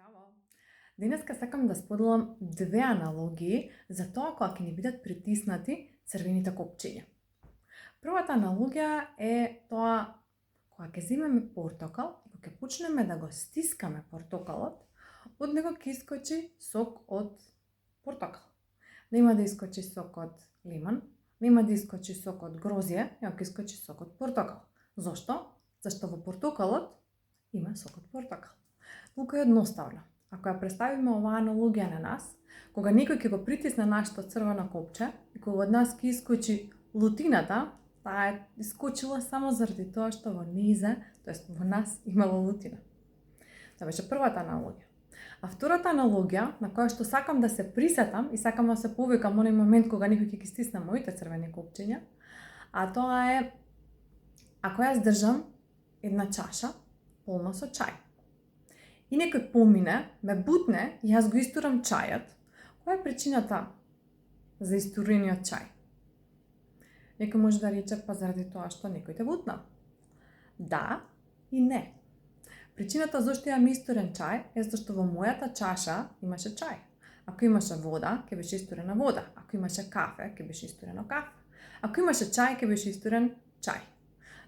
Здраво! Денеска сакам да споделам две аналогии за тоа кога ќе ни бидат притиснати црвените копчиња. Првата аналогија е тоа кога ќе земеме портокал и кога ќе почнеме да го стискаме портокалот, од него ќе искочи сок од портокал. Нема да искочи сок од лимон, нема да искочи сок од грозје, него ќе искочи сок од портокал. Зошто? Зашто во портокалот има сок од портокал. Толку е едноставно. Ако ја представиме оваа аналогија на нас, кога некој ќе го притисне нашето црвено копче и кога од нас ќе искочи лутината, таа е искочила само заради тоа што во нејзе, тоест во нас имало лутина. Тоа беше првата аналогија. А втората аналогија, на која што сакам да се присетам и сакам да се повикам оној момент кога некој ќе ги стисне моите црвени копчиња, а тоа е ако јас држам една чаша полна со чај. И некој помине, ме бутне и јас го истурам чајот. Која е причината за истурениот чај? Некој може да рече па заради тоа што некој те бутна. Да и не. Причината зашто имам истурен чај е зашто во мојата чаша имаше чај. Ако имаше вода, ќе беше истурена вода. Ако имаше кафе, ќе беше истурено кафе. Ако имаше чај, ќе беше истурен чај.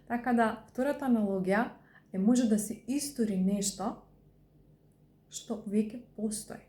Така да, втората аналогија е може да се истури нешто што веќе постои.